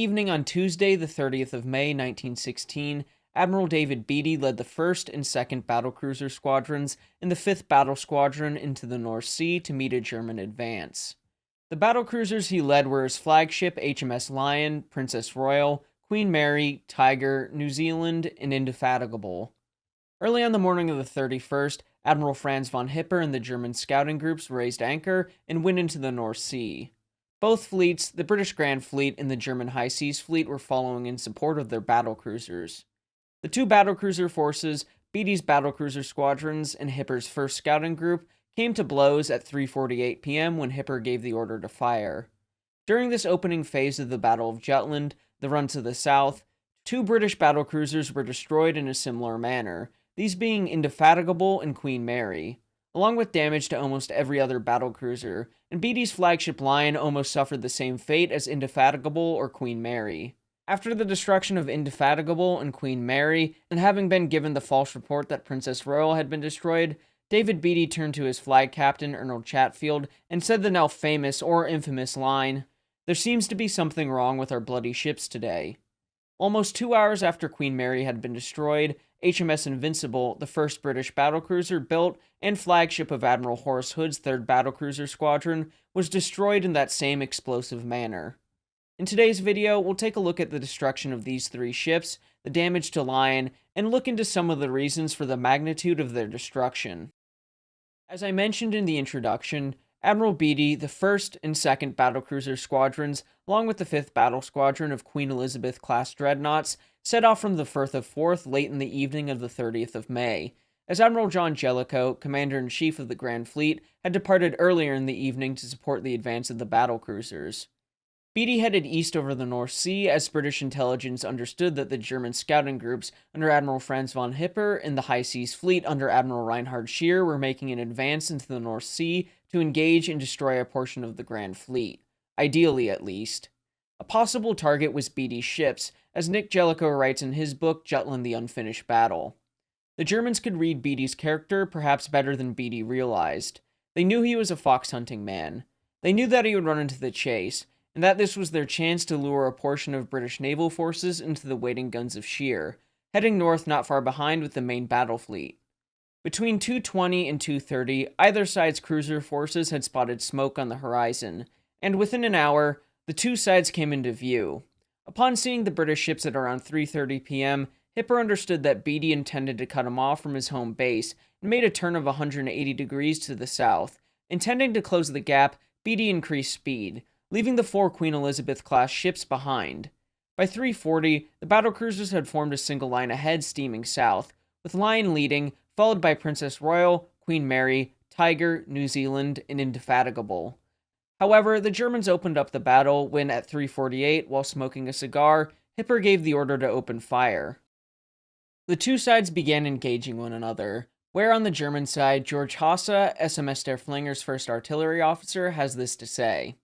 evening on Tuesday, the 30th of May, 1916, Admiral David Beatty led the 1st and 2nd Battlecruiser squadrons and the 5th Battle Squadron into the North Sea to meet a German advance. The battlecruisers he led were his flagship HMS Lion, Princess Royal, Queen Mary, Tiger, New Zealand, and Indefatigable. Early on the morning of the 31st, Admiral Franz von Hipper and the German scouting groups raised anchor and went into the North Sea. Both fleets, the British Grand Fleet and the German High Seas Fleet, were following in support of their battlecruisers. The two battlecruiser forces, Beatty's battlecruiser squadrons and Hipper's 1st Scouting Group, came to blows at 3:48 p.m. when Hipper gave the order to fire. During this opening phase of the Battle of Jutland, the run to the south, two British battlecruisers were destroyed in a similar manner, these being Indefatigable and Queen Mary, along with damage to almost every other battlecruiser, and Beatty's flagship Lion almost suffered the same fate as Indefatigable or Queen Mary. After the destruction of Indefatigable and Queen Mary, and having been given the false report that Princess Royal had been destroyed, David Beatty turned to his flag captain, Arnold Chatfield, and said the now famous or infamous line, "There seems to be something wrong with our bloody ships today." Almost 2 hours after Queen Mary had been destroyed, HMS Invincible, the 1st British battlecruiser built and flagship of Admiral Horace Hood's 3rd Battlecruiser Squadron, was destroyed in that same explosive manner. In today's video, we'll take a look at the destruction of these 3 ships, the damage to Lion, and look into some of the reasons for the magnitude of their destruction. As I mentioned in the introduction, Admiral Beatty, the 1st and 2nd Battlecruiser Squadrons, along with the 5th Battle Squadron of Queen Elizabeth-class dreadnoughts, set off from the Firth of Forth late in the evening of the 30th of May, as Admiral John Jellicoe, Commander-in-Chief of the Grand Fleet, had departed earlier in the evening to support the advance of the battlecruisers. Beatty headed east over the North Sea as British intelligence understood that the German scouting groups under Admiral Franz von Hipper and the High Seas Fleet under Admiral Reinhard Scheer were making an advance into the North Sea to engage and destroy a portion of the Grand Fleet, ideally at least. A possible target was Beatty's ships, as Nick Jellicoe writes in his book Jutland the Unfinished Battle. The Germans could read Beatty's character perhaps better than Beatty realized. They knew he was a fox-hunting man. They knew that he would run into the chase, and that this was their chance to lure a portion of British naval forces into the waiting guns of Scheer, heading north not far behind with the main battle fleet. Between 2:20 and 2:30, either side's cruiser forces had spotted smoke on the horizon, and within an hour, the two sides came into view. Upon seeing the British ships at around 3:30 p.m., Hipper understood that Beatty intended to cut him off from his home base and made a turn of 180 degrees to the south. Intending to close the gap, Beatty increased speed, leaving the 4 Queen Elizabeth-class ships behind. By 3:40, the battlecruisers had formed a single line ahead steaming south, with Lion leading, followed by Princess Royal, Queen Mary, Tiger, New Zealand, and Indefatigable. However, the Germans opened up the battle when, at 3:48, while smoking a cigar, Hipper gave the order to open fire. The two sides began engaging one another, where on the German side, George Hasse, SMS Der Flinger's 1st artillery officer, has this to say.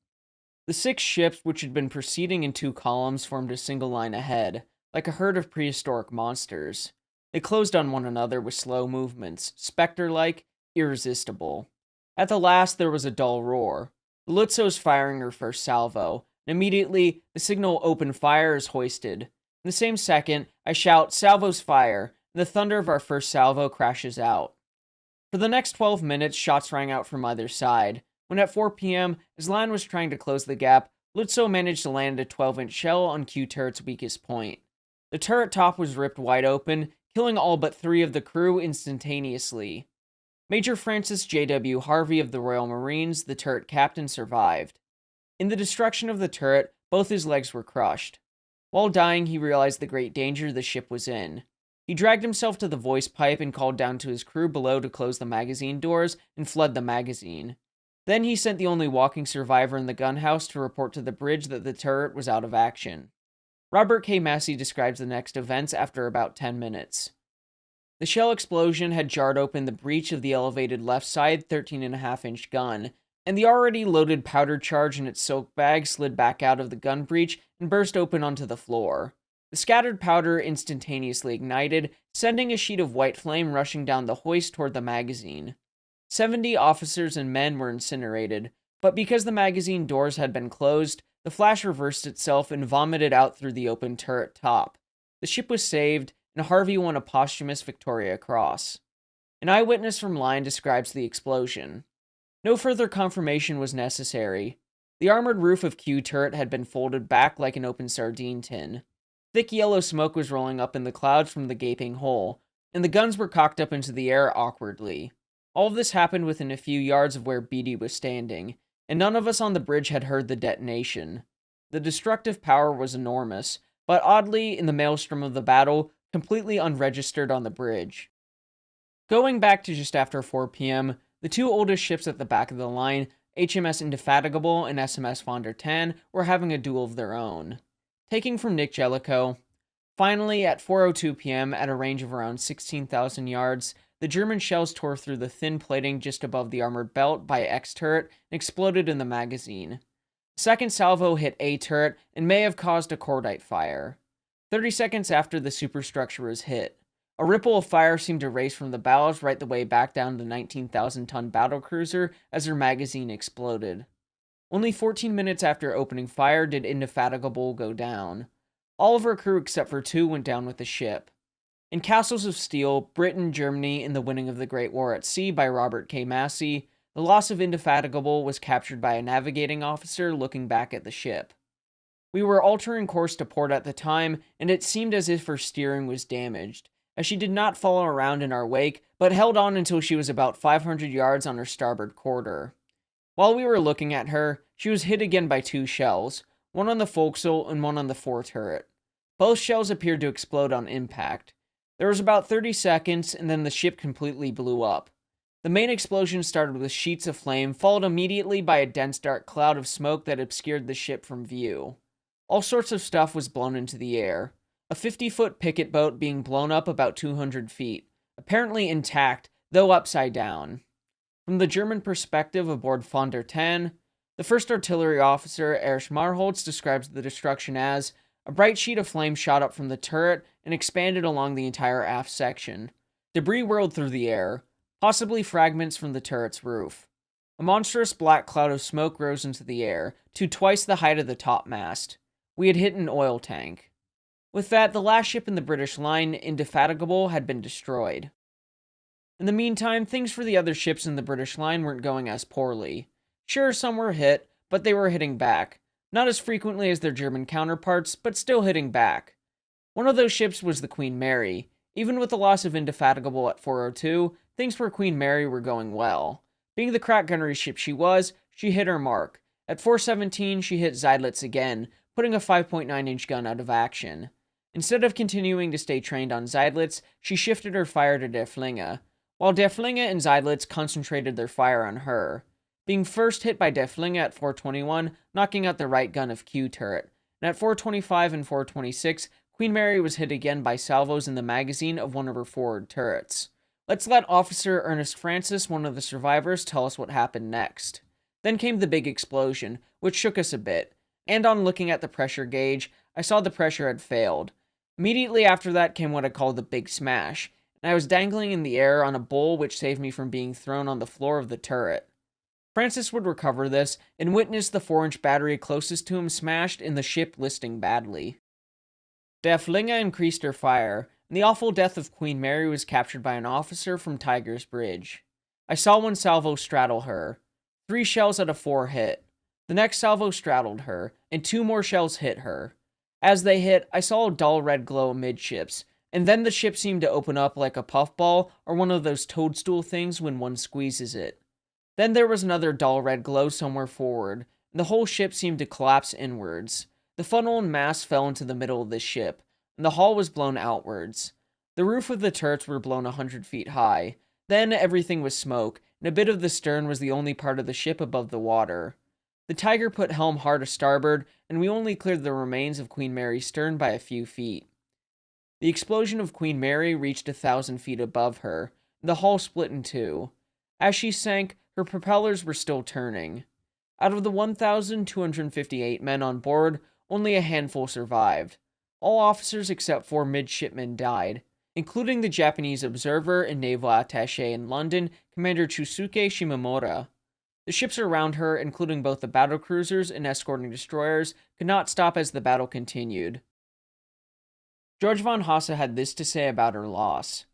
The 6 ships, which had been proceeding in 2 columns, formed a single line ahead, like a herd of prehistoric monsters. They closed on one another with slow movements, spectre-like, irresistible. At the last, there was a dull roar. The Lützow's firing her first salvo, and immediately, the signal "open fire" is hoisted. In the same second, I shout, "Salvos fire," and the thunder of our first salvo crashes out. For the next 12 minutes, shots rang out from either side, when at 4 p.m., as Lion was trying to close the gap, Lützow managed to land a 12-inch shell on Q turret's weakest point. The turret top was ripped wide open, killing all but 3 of the crew instantaneously. Major Francis J.W. Harvey of the Royal Marines, the turret captain, survived. In the destruction of the turret, both his legs were crushed. While dying, he realized the great danger the ship was in. He dragged himself to the voice pipe and called down to his crew below to close the magazine doors and flood the magazine. Then he sent the only walking survivor in the gunhouse to report to the bridge that the turret was out of action. Robert K. Massey describes the next events after about 10 minutes. The shell explosion had jarred open the breech of the elevated left side 13.5-inch gun, and the already loaded powder charge in its silk bag slid back out of the gun breech and burst open onto the floor. The scattered powder instantaneously ignited, sending a sheet of white flame rushing down the hoist toward the magazine. 70 officers and men were incinerated, but because the magazine doors had been closed, The flash reversed itself and vomited out through the open turret top. The ship was saved, and Harvey won a posthumous Victoria Cross. An eyewitness from Line describes the explosion. No further confirmation was necessary. The armored roof of Q turret had been folded back like an open sardine tin. Thick yellow smoke was rolling up in the clouds from the gaping hole, and the guns were cocked up into the air awkwardly. All of this happened within a few yards of where Beatty was standing, and none of us on the bridge had heard the detonation. The destructive power was enormous, but oddly, in the maelstrom of the battle, completely unregistered on the bridge. Going back to just after 4 p.m., the two oldest ships at the back of the line, HMS Indefatigable and SMS Von der Tann, were having a duel of their own. Taking from Nick Jellicoe, finally, at 4:02 p.m., at a range of around 16,000 yards, the German shells tore through the thin plating just above the armored belt by X turret and exploded in the magazine. The second salvo hit A turret and may have caused a cordite fire. 30 seconds after the superstructure was hit, a ripple of fire seemed to race from the bows right the way back down the 19,000-ton battlecruiser as her magazine exploded. Only 14 minutes after opening fire did Indefatigable go down. All of her crew except for 2 went down with the ship. In Castles of Steel, Britain, Germany, and the Winning of the Great War at Sea by Robert K. Massey, the loss of Indefatigable was captured by a navigating officer looking back at the ship. We were altering course to port at the time, and it seemed as if her steering was damaged, as she did not follow around in our wake, but held on until she was about 500 yards on her starboard quarter. While we were looking at her, she was hit again by 2 shells, one on the forecastle and one on the fore turret. Both shells appeared to explode on impact. There was about 30 seconds, and then the ship completely blew up. The main explosion started with sheets of flame, followed immediately by a dense dark cloud of smoke that obscured the ship from view. All sorts of stuff was blown into the air. A 50-foot picket boat being blown up about 200 feet, apparently intact, though upside down. From the German perspective aboard Von der Tann, the first artillery officer, Erich Marholtz, describes the destruction as a bright sheet of flame shot up from the turret and expanded along the entire aft section. Debris whirled through the air, possibly fragments from the turret's roof. A monstrous black cloud of smoke rose into the air, to twice the height of the topmast. We had hit an oil tank. With that, the last ship in the British line, Indefatigable, had been destroyed. In the meantime, things for the other ships in the British line weren't going as poorly. Sure, some were hit, but they were hitting back. Not as frequently as their German counterparts, but still hitting back. One of those ships was the Queen Mary. Even with the loss of Indefatigable at 4:02, things for Queen Mary were going well. Being the crack gunnery ship she was, she hit her mark. At 4:17, she hit Seydlitz again, putting a 5.9-inch gun out of action. Instead of continuing to stay trained on Seydlitz, she shifted her fire to Der Flinge, while Der Flinge and Seydlitz concentrated their fire on her. Being first hit by Der Flinge at 4:21, knocking out the right gun of Q turret, and at 4:25 and 4:26, Queen Mary was hit again by salvos in the magazine of one of her forward turrets. Let's let Officer Ernest Francis, one of the survivors, tell us what happened next. Then came the big explosion, which shook us a bit, and on looking at the pressure gauge, I saw the pressure had failed. Immediately after that came what I call the big smash, and I was dangling in the air on a bowl which saved me from being thrown on the floor of the turret. Francis would recover this, and witness the 4-inch battery closest to him smashed and the ship listing badly. Der Flinge increased her fire, and the awful death of Queen Mary was captured by an officer from Tiger's Bridge. I saw one salvo straddle her. 3 shells out of 4 hit. The next salvo straddled her, and 2 more shells hit her. As they hit, I saw a dull red glow amidships, and then the ship seemed to open up like a puffball or one of those toadstool things when one squeezes it. Then there was another dull red glow somewhere forward, and the whole ship seemed to collapse inwards. The funnel and mast fell into the middle of the ship, and the hull was blown outwards. The roof of the turrets were blown 100 feet high. Then everything was smoke, and a bit of the stern was the only part of the ship above the water. The Tiger put helm hard to starboard, and we only cleared the remains of Queen Mary's stern by a few feet. The explosion of Queen Mary reached 1,000 feet above her, and the hull split in 2. As she sank, her propellers were still turning. Out of the 1,258 men on board, only a handful survived. All officers except 4 midshipmen died, including the Japanese observer and naval attaché in London, Commander Chusuke Shimamura. The ships around her, including both the battlecruisers and escorting destroyers, could not stop as the battle continued. George von Hasse had this to say about her loss.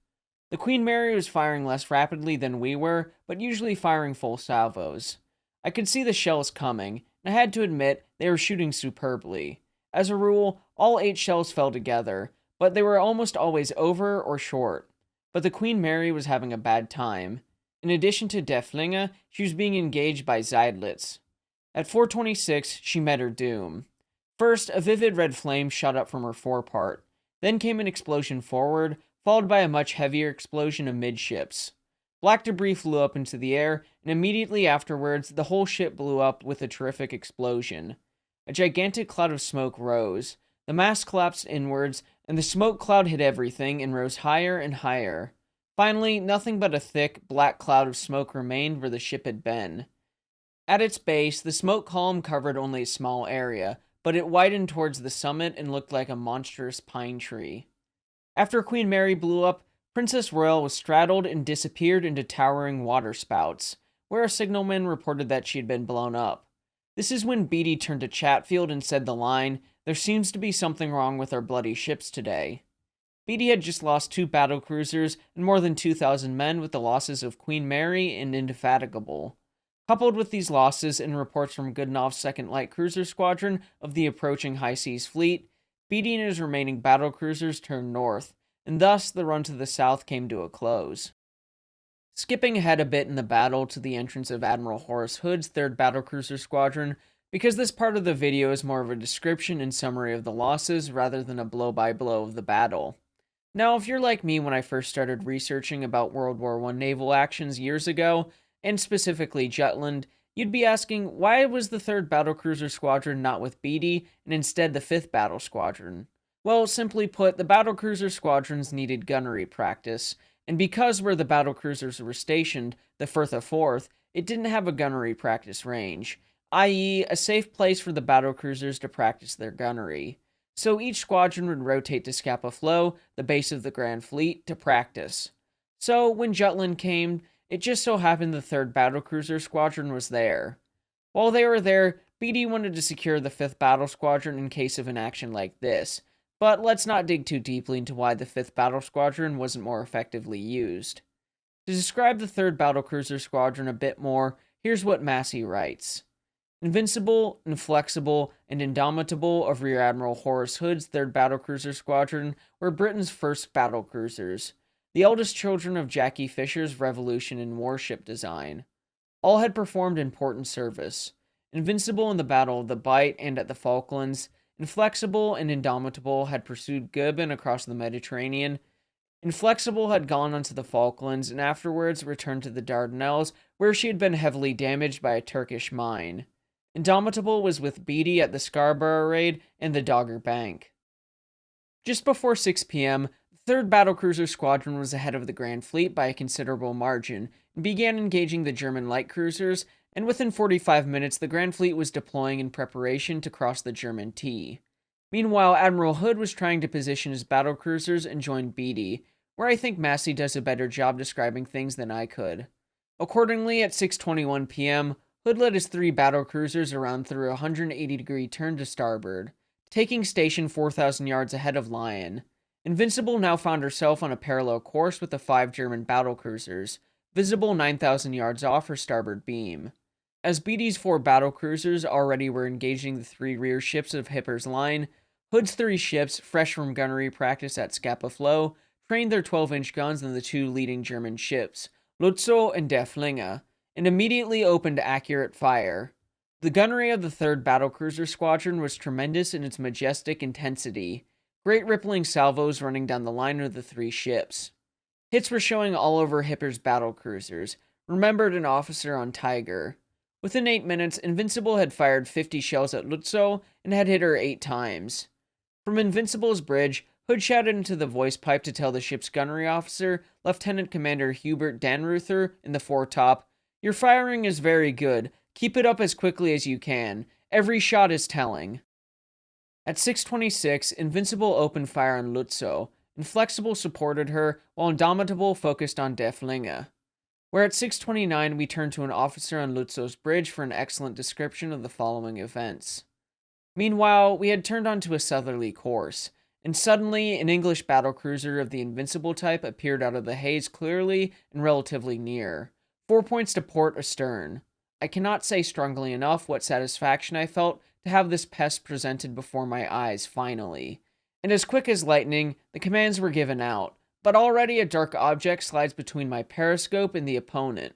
The Queen Mary was firing less rapidly than we were, but usually firing full salvos. I could see the shells coming, and I had to admit they were shooting superbly. As a rule, all 8 shells fell together, but they were almost always over or short. But the Queen Mary was having a bad time. In addition to Deflinge, she was being engaged by Seydlitz. At 4:26, she met her doom. First, a vivid red flame shot up from her forepart. Then came an explosion forward, followed by a much heavier explosion amidships. Black debris flew up into the air, and immediately afterwards, the whole ship blew up with a terrific explosion. A gigantic cloud of smoke rose. The mast collapsed inwards, and the smoke cloud hit everything and rose higher and higher. Finally, nothing but a thick, black cloud of smoke remained where the ship had been. At its base, the smoke column covered only a small area, but it widened towards the summit and looked like a monstrous pine tree. After Queen Mary blew up, Princess Royal was straddled and disappeared into towering waterspouts, where a signalman reported that she had been blown up. This is when Beatty turned to Chatfield and said the line, "There seems to be something wrong with our bloody ships today." Beatty had just lost 2 battlecruisers and more than 2,000 men with the losses of Queen Mary and Indefatigable. Coupled with these losses and reports from Goodenov's 2nd Light Cruiser Squadron of the approaching High Seas Fleet, Beatty and his remaining battlecruisers turned north, and thus the run to the south came to a close. Skipping ahead a bit in the battle to the entrance of Admiral Horace Hood's 3rd Battlecruiser Squadron, because this part of the video is more of a description and summary of the losses rather than a blow-by-blow of the battle. Now, if you're like me when I first started researching about World War I naval actions years ago, and specifically Jutland, you'd be asking, why was the 3rd Battlecruiser Squadron not with Beatty, and instead the 5th Battle Squadron? Well, simply put, the Battlecruiser Squadrons needed gunnery practice, and because where the Battlecruisers were stationed, the Firtha 4th, it didn't have a gunnery practice range, i.e. a safe place for the Battlecruisers to practice their gunnery. So each squadron would rotate to Scapa Flow, the base of the Grand Fleet, to practice. So when Jutland came, it just so happened the 3rd Battlecruiser Squadron was there. While they were there, Beatty wanted to secure the 5th Battle Squadron in case of an action like this, but let's not dig too deeply into why the 5th Battle Squadron wasn't more effectively used. To describe the 3rd Battlecruiser Squadron a bit more, here's what Massey writes. Invincible, Inflexible, and Indomitable of Rear Admiral Horace Hood's 3rd Battlecruiser Squadron were Britain's first battlecruisers, the eldest children of Jackie Fisher's revolution in warship design. All had performed important service. Invincible in the Battle of the Bight and at the Falklands, Inflexible and Indomitable had pursued Goeben across the Mediterranean. Inflexible had gone onto the Falklands and afterwards returned to the Dardanelles, where she had been heavily damaged by a Turkish mine. Indomitable was with Beatty at the Scarborough raid and the Dogger Bank. Just before 6 p.m., the 3rd Battlecruiser Squadron was ahead of the Grand Fleet by a considerable margin and began engaging the German light cruisers, and within 45 minutes the Grand Fleet was deploying in preparation to cross the German T. Meanwhile, Admiral Hood was trying to position his battlecruisers and join Beatty, where I think Massey does a better job describing things than I could. Accordingly, at 6:21 p.m., Hood led his 3 battlecruisers around through a 180-degree turn to starboard, taking station 4,000 yards ahead of Lion. Invincible now found herself on a parallel course with the 5 German battlecruisers, visible 9,000 yards off her starboard beam. As Beatty's 4 battlecruisers already were engaging the 3 rear ships of Hipper's line, Hood's 3 ships, fresh from gunnery practice at Scapa Flow, trained their 12-inch guns on the 2 leading German ships, Lutzow and Deflinge, and immediately opened accurate fire. The gunnery of the 3rd Battlecruiser Squadron was tremendous in its majestic intensity, great rippling salvos running down the line of the 3 ships. Hits were showing all over Hipper's battlecruisers, remembered an officer on Tiger. Within 8 minutes, Invincible had fired 50 shells at Lutzow and had hit her 8 times. From Invincible's bridge, Hood shouted into the voice pipe to tell the ship's gunnery officer, Lieutenant Commander Hubert Danruther, in the foretop, "Your firing is very good. Keep it up as quickly as you can. Every shot is telling." At 6:26, Invincible opened fire on Lutzow. Inflexible supported her, while Indomitable focused on Deflinge. where at 6:29 we turned to an officer on Lutzo's bridge for an excellent description of the following events. Meanwhile, we had turned onto a southerly course, and suddenly an English battlecruiser of the Invincible type appeared out of the haze clearly and relatively near, 4 points to port astern. I cannot say strongly enough what satisfaction I felt to have this pest presented before my eyes finally. And as quick as lightning, the commands were given out, but already a dark object slides between my periscope and the opponent.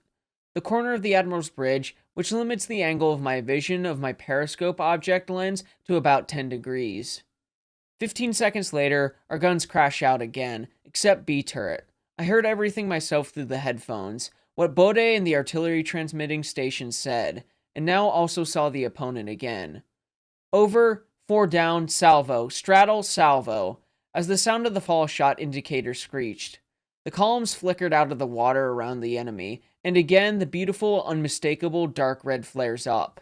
The corner of the Admiral's bridge, which limits the angle of my vision of my periscope object lens to about 10 degrees. 15 seconds later, our guns crash out again, except B turret. I heard everything myself through the headphones, what Bode and the artillery transmitting station said, and now also saw the opponent again. Over, 4 down, salvo, straddle, salvo, as the sound of the fall shot indicator screeched. The columns flickered out of the water around the enemy, and again the beautiful, unmistakable dark red flares up.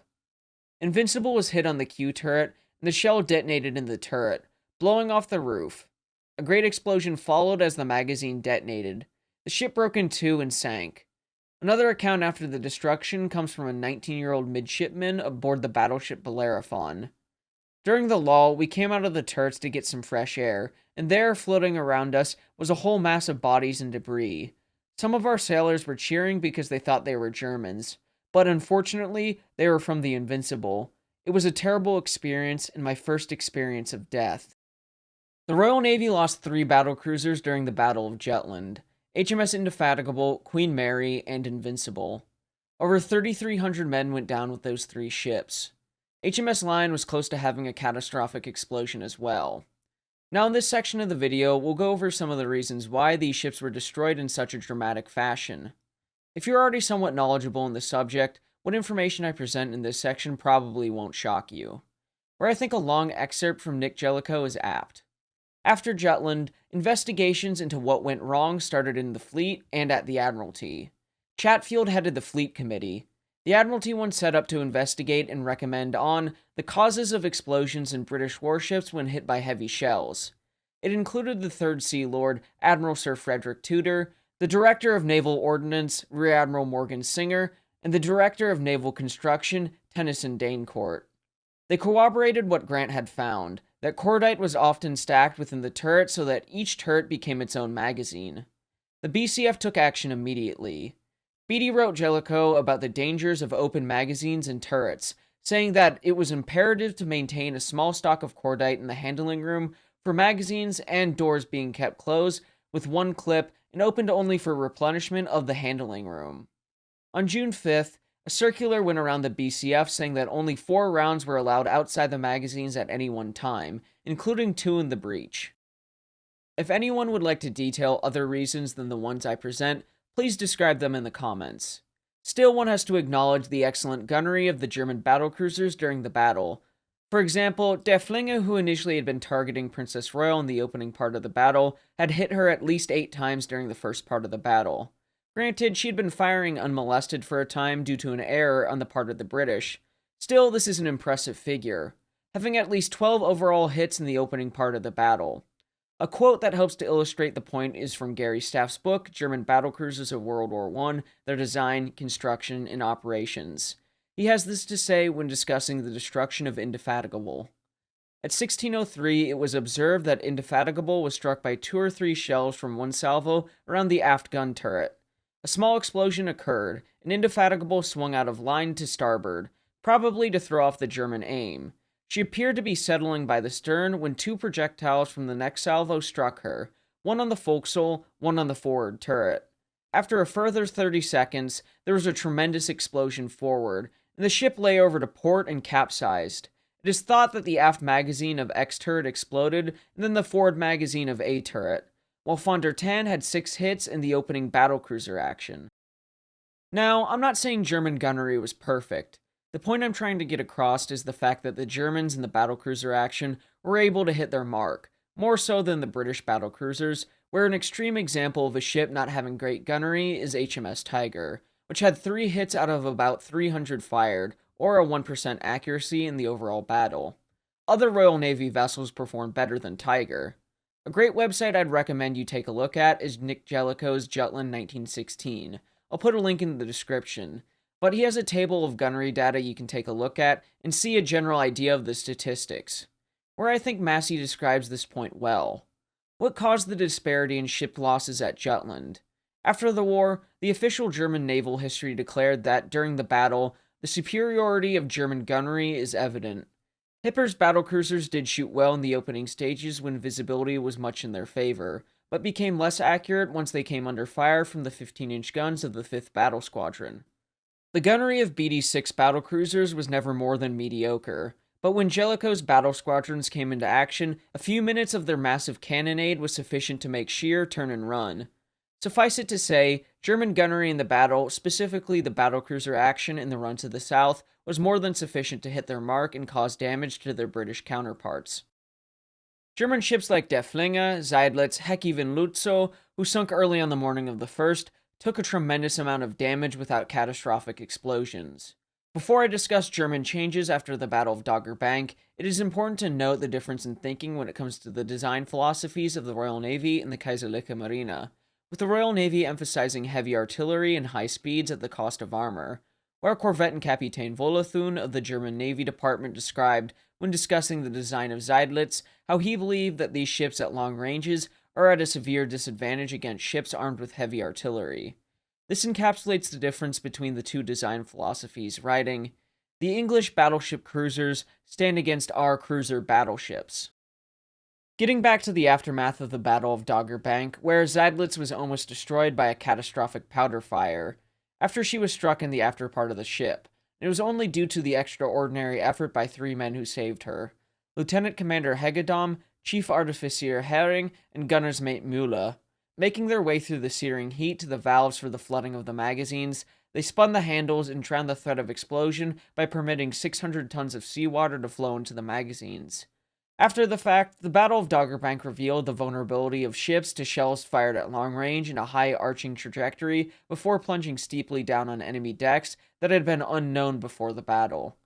Invincible was hit on the Q turret, and the shell detonated in the turret, blowing off the roof. A great explosion followed as the magazine detonated. The ship broke in two and sank. Another account after the destruction comes from a 19-year-old midshipman aboard the battleship Bellerophon. During the lull, we came out of the turrets to get some fresh air, and there, floating around us, was a whole mass of bodies and debris. Some of our sailors were cheering because they thought they were Germans, but unfortunately, they were from the Invincible. It was a terrible experience, and my first experience of death. The Royal Navy lost 3 battlecruisers during the Battle of Jutland: HMS Indefatigable, Queen Mary, and Invincible. Over 3,300 men went down with those 3 ships. HMS Lion was close to having a catastrophic explosion as well. Now in this section of the video, we'll go over some of the reasons why these ships were destroyed in such a dramatic fashion. If you're already somewhat knowledgeable in the subject, what information I present in this section probably won't shock you. Where I think a long excerpt from Nick Jellicoe is apt. After Jutland, investigations into what went wrong started in the fleet and at the Admiralty. Chatfield headed the Fleet Committee. The Admiralty was set up to investigate and recommend on the causes of explosions in British warships when hit by heavy shells. It included the 3rd Sea Lord, Admiral Sir Frederick Tudor, the Director of Naval Ordnance, Rear Admiral Morgan Singer, and the Director of Naval Construction, Tennyson Danecourt. They corroborated what Grant had found, that cordite was often stacked within the turret so that each turret became its own magazine. The BCF took action immediately. Beatty wrote Jellicoe about the dangers of open magazines and turrets, saying that it was imperative to maintain a small stock of cordite in the handling room for magazines and doors being kept closed with one clip and opened only for replenishment of the handling room. On June 5th, a circular went around the BCF saying that only 4 rounds were allowed outside the magazines at any one time, including 2 in the breech. If anyone would like to detail other reasons than the ones I present, please describe them in the comments. Still, one has to acknowledge the excellent gunnery of the German battlecruisers during the battle. For example, Der Flinge, who initially had been targeting Princess Royal in the opening part of the battle, had hit her at least 8 times during the first part of the battle. Granted, she had been firing unmolested for a time due to an error on the part of the British. Still, this is an impressive figure, having at least 12 overall hits in the opening part of the battle. A quote that helps to illustrate the point is from Gary Staff's book, German Battlecruisers of World War I, Their Design, Construction, and Operations. He has this to say when discussing the destruction of Indefatigable. At 1603, it was observed that Indefatigable was struck by 2 or 3 shells from one salvo around the aft gun turret. A small explosion occurred, and Indefatigable swung out of line to starboard, probably to throw off the German aim. She appeared to be settling by the stern when 2 projectiles from the next salvo struck her, one on the forecastle, one on the forward turret. After a further 30 seconds, there was a tremendous explosion forward, and the ship lay over to port and capsized. It is thought that the aft magazine of X turret exploded, and then the forward magazine of A turret, while von der Tann had 6 hits in the opening battlecruiser action. Now, I'm not saying German gunnery was perfect. The point I'm trying to get across is the fact that the Germans in the battlecruiser action were able to hit their mark, more so than the British battlecruisers, where an extreme example of a ship not having great gunnery is HMS Tiger, which had 3 hits out of about 300 fired, or a 1% accuracy in the overall battle. Other Royal Navy vessels performed better than Tiger. A great website I'd recommend you take a look at is Nick Jellicoe's Jutland 1916, I'll put a link in the description. But he has a table of gunnery data you can take a look at and see a general idea of the statistics, where I think Massey describes this point well. What caused the disparity in ship losses at Jutland? After the war, the official German naval history declared that during the battle, the superiority of German gunnery is evident. Hipper's battlecruisers did shoot well in the opening stages when visibility was much in their favor, but became less accurate once they came under fire from the 15-inch guns of the 5th Battle Squadron. The gunnery of Beatty's 6 battlecruisers was never more than mediocre, but when Jellicoe's battle squadrons came into action, a few minutes of their massive cannonade was sufficient to make sheer, turn, and run. Suffice it to say, German gunnery in the battle, specifically the battlecruiser action in the run to the south, was more than sufficient to hit their mark and cause damage to their British counterparts. German ships like Der Flinge, Seydlitz, heck even Lützow, who sunk early on the morning of the 1st, took a tremendous amount of damage without catastrophic explosions. Before I discuss German changes after the Battle of Dogger Bank, it is important to note the difference in thinking when it comes to the design philosophies of the Royal Navy and the Kaiserliche Marine, with the Royal Navy emphasizing heavy artillery and high speeds at the cost of armor, where Korvettenkapitän Wollethun of the German Navy Department described, when discussing the design of Seydlitz, how he believed that these ships at long ranges are at a severe disadvantage against ships armed with heavy artillery. This encapsulates the difference between the two design philosophies, writing, "The English battleship cruisers stand against our cruiser battleships." Getting back to the aftermath of the Battle of Dogger Bank, where Seydlitz was almost destroyed by a catastrophic powder fire, after she was struck in the after part of the ship. It was only due to the extraordinary effort by 3 men who saved her: Lieutenant Commander Hegedom, Chief Artificier Hering, and gunner's mate Müller. Making their way through the searing heat to the valves for the flooding of the magazines, they spun the handles and drowned the threat of explosion by permitting 600 tons of seawater to flow into the magazines. After the fact, the Battle of Dogger Bank revealed the vulnerability of ships to shells fired at long range in a high arching trajectory before plunging steeply down on enemy decks that had been unknown before the battle.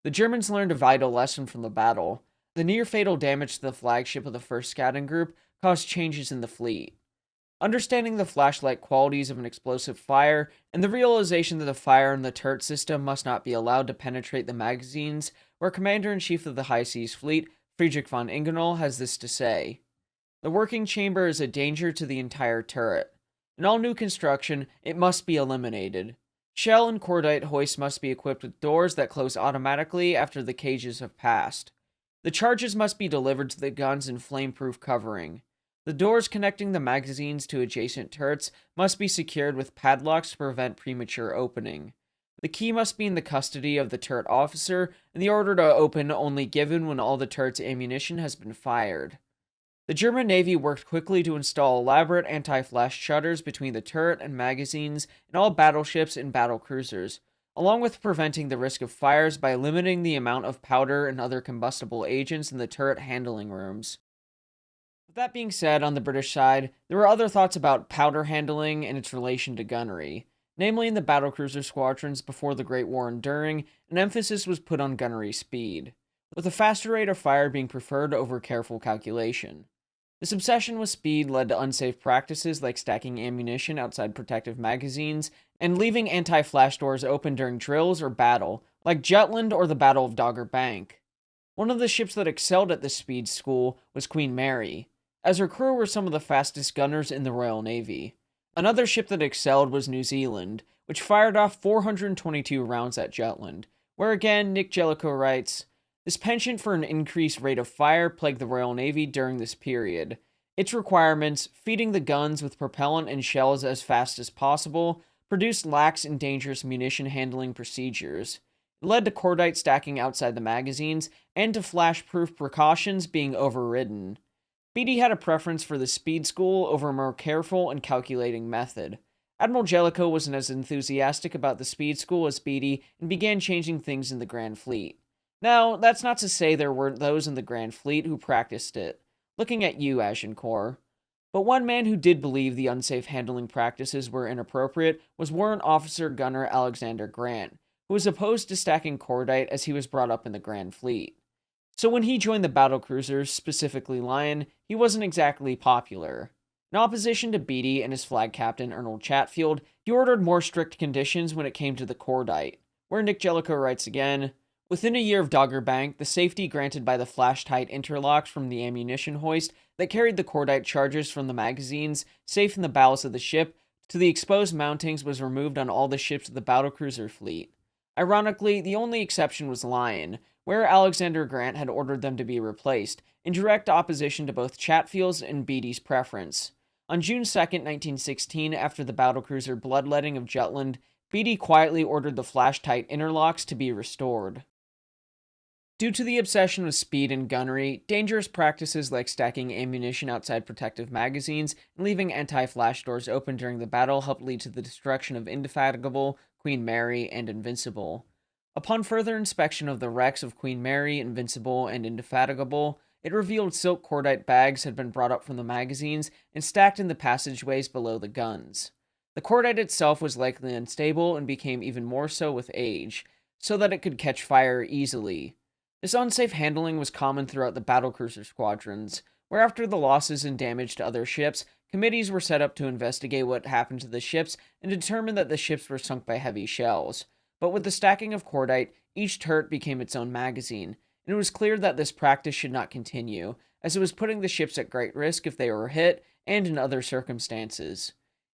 The Germans learned a vital lesson from the battle. The near-fatal damage to the flagship of the 1st Scouting Group caused changes in the fleet. Understanding the flashlight qualities of an explosive fire, and the realization that the fire in the turret system must not be allowed to penetrate the magazines, where Commander-in-Chief of the High Seas Fleet, Friedrich von Ingenol, has this to say: "The working chamber is a danger to the entire turret. In all new construction, it must be eliminated. Shell and cordite hoists must be equipped with doors that close automatically after the cages have passed. The charges must be delivered to the guns in flame-proof covering. The doors connecting the magazines to adjacent turrets must be secured with padlocks to prevent premature opening. The key must be in the custody of the turret officer, and the order to open only given when all the turret's ammunition has been fired." The German Navy worked quickly to install elaborate anti-flash shutters between the turret and magazines in all battleships and battlecruisers, along with preventing the risk of fires by limiting the amount of powder and other combustible agents in the turret handling rooms. With that being said, on the British side, there were other thoughts about powder handling and its relation to gunnery. Namely, in the battlecruiser squadrons before the Great War and during, an emphasis was put on gunnery speed, with a faster rate of fire being preferred over careful calculation. This obsession with speed led to unsafe practices like stacking ammunition outside protective magazines and leaving anti-flash doors open during drills or battle, like Jutland or the Battle of Dogger Bank. One of the ships that excelled at this speed school was Queen Mary, as her crew were some of the fastest gunners in the Royal Navy. Another ship that excelled was New Zealand, which fired off 422 rounds at Jutland, where again Nick Jellicoe writes, "This penchant for an increased rate of fire plagued the Royal Navy during this period. Its requirements, feeding the guns with propellant and shells as fast as possible, produced lax and dangerous munition handling procedures. It led to cordite stacking outside the magazines, and to flash-proof precautions being overridden." Beatty had a preference for the speed school over a more careful and calculating method. Admiral Jellicoe wasn't as enthusiastic about the speed school as Beatty and began changing things in the Grand Fleet. Now, that's not to say there weren't those in the Grand Fleet who practiced it. Looking at you, Agincourt. But one man who did believe the unsafe handling practices were inappropriate was Warrant Officer Gunner Alexander Grant, who was opposed to stacking cordite as he was brought up in the Grand Fleet. So when he joined the battlecruisers, specifically Lion, he wasn't exactly popular. In opposition to Beatty and his flag captain Arnold Chatfield, He ordered more strict conditions when it came to the cordite, where Nick Jellicoe writes again, "Within a year of Dogger Bank, the safety granted by the flash-tight interlocks from the ammunition hoist that carried the cordite charges from the magazines safe in the bowels of the ship to the exposed mountings was removed on all the ships of the battlecruiser fleet. Ironically, the only exception was Lion, where Alexander Grant had ordered them to be replaced, in direct opposition to both Chatfield's and Beatty's preference. On June 2nd, 1916, after the battlecruiser bloodletting of Jutland, Beatty quietly ordered the flash-tight interlocks to be restored. Due to the obsession with speed and gunnery, dangerous practices like stacking ammunition outside protective magazines and leaving anti-flash doors open during the battle helped lead to the destruction of Indefatigable, Queen Mary, and Invincible. Upon further inspection of the wrecks of Queen Mary, Invincible, and Indefatigable, it revealed silk cordite bags had been brought up from the magazines and stacked in the passageways below the guns. The cordite itself was likely unstable and became even more so with age, so that it could catch fire easily. This unsafe handling was common throughout the battlecruiser squadrons, where after the losses and damage to other ships, committees were set up to investigate what happened to the ships and determine that the ships were sunk by heavy shells. But with the stacking of cordite, each turret became its own magazine, and it was clear that this practice should not continue, as it was putting the ships at great risk if they were hit, and in other circumstances.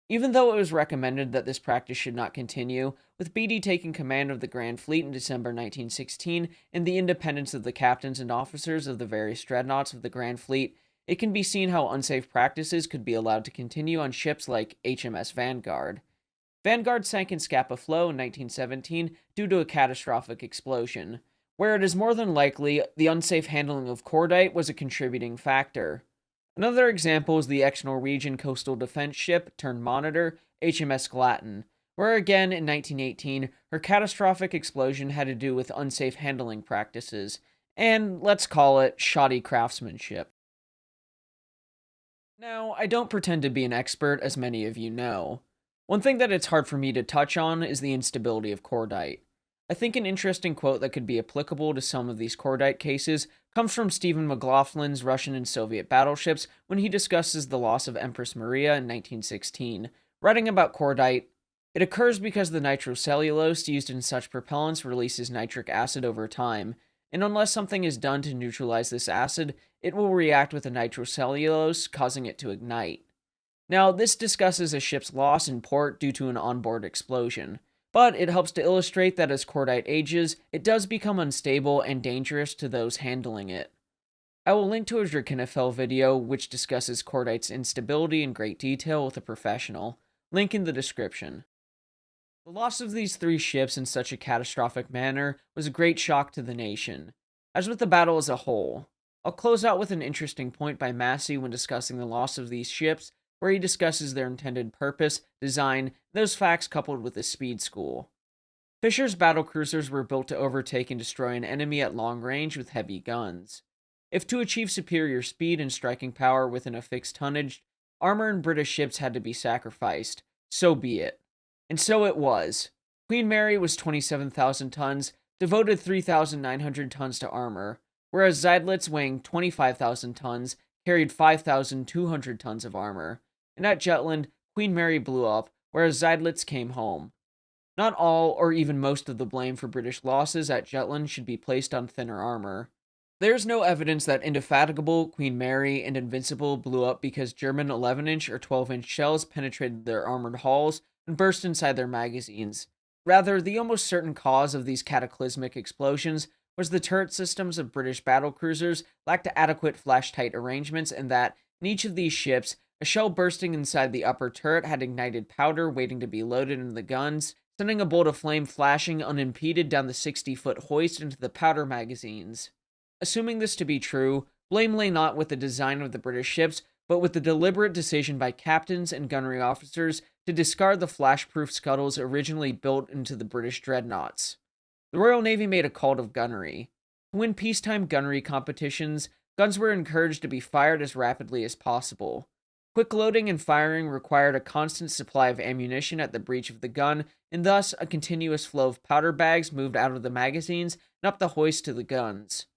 Even though it was recommended that this practice should not continue, with Beatty taking command of the Grand Fleet in December 1916 and the independence of the captains and officers of the various dreadnoughts of the Grand Fleet, it can be seen how unsafe practices could be allowed to continue on ships like HMS Vanguard. Vanguard sank in Scapa Flow in 1917 due to a catastrophic explosion, where it is more than likely the unsafe handling of cordite was a contributing factor. Another example is the ex-Norwegian coastal defense ship turned monitor, HMS Glatten, where again in 1918, her catastrophic explosion had to do with unsafe handling practices, and let's call it shoddy craftsmanship. Now, I don't pretend to be an expert, as many of you know. One thing that it's hard for me to touch on is the instability of cordite. I think an interesting quote that could be applicable to some of these cordite cases comes from Stephen McLaughlin's Russian and Soviet battleships when he discusses the loss of Empress Maria in 1916. Writing about cordite, it occurs because the nitrocellulose used in such propellants releases nitric acid over time, and unless something is done to neutralize this acid, it will react with the nitrocellulose, causing it to ignite. Now, this discusses a ship's loss in port due to an onboard explosion, but it helps to illustrate that as cordite ages, it does become unstable and dangerous to those handling it. I will link to a Drakenfell video which discusses cordite's instability in great detail with a professional, link in the description. The loss of these three ships in such a catastrophic manner was a great shock to the nation, as with the battle as a whole. I'll close out with an interesting point by Massey when discussing the loss of these ships, where he discusses their intended purpose, design, and those facts coupled with his speed school. Fisher's battlecruisers were built to overtake and destroy an enemy at long range with heavy guns. If to achieve superior speed and striking power within a fixed tonnage, armor in British ships had to be sacrificed, so be it. And so it was. Queen Mary was 27,000 tons, devoted 3,900 tons to armor, whereas Seydlitz, weighing 25,000 tons, carried 5,200 tons of armor. And at Jutland, Queen Mary blew up, whereas Seydlitz came home. Not all, or even most of the blame for British losses at Jutland should be placed on thinner armor. There's no evidence that Indefatigable, Queen Mary, and Invincible blew up because German 11-inch or 12-inch shells penetrated their armored hulls and burst inside their magazines. Rather, the almost certain cause of these cataclysmic explosions was the turret systems of British battlecruisers lacked adequate flash-tight arrangements, and that, in each of these ships, a shell bursting inside the upper turret had ignited powder waiting to be loaded into the guns, sending a bolt of flame flashing unimpeded down the 60-foot hoist into the powder magazines. Assuming this to be true, blame lay not with the design of the British ships, but with the deliberate decision by captains and gunnery officers to discard the flash-proof scuttles originally built into the British dreadnoughts. The Royal Navy made a cult of gunnery. To win peacetime gunnery competitions, guns were encouraged to be fired as rapidly as possible. Quick loading and firing required a constant supply of ammunition at the breech of the gun, and thus a continuous flow of powder bags moved out of the magazines and up the hoist to the guns.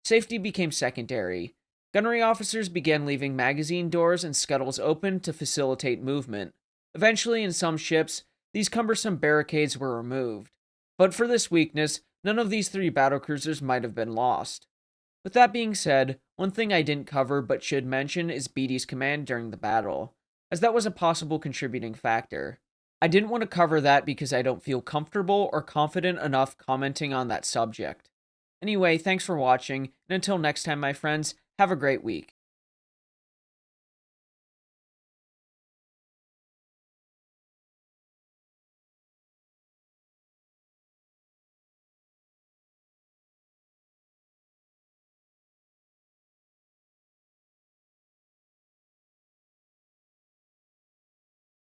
Safety became secondary. Gunnery officers began leaving magazine doors and scuttles open to facilitate movement. Eventually, in some ships, these cumbersome barricades were removed. But for this weakness, none of these 3 battlecruisers might have been lost. With that being said, one thing I didn't cover but should mention is Beatty's command during the battle, as that was a possible contributing factor. I didn't want to cover that because I don't feel comfortable or confident enough commenting on that subject. Anyway, thanks for watching, and until next time, my friends, have a great week.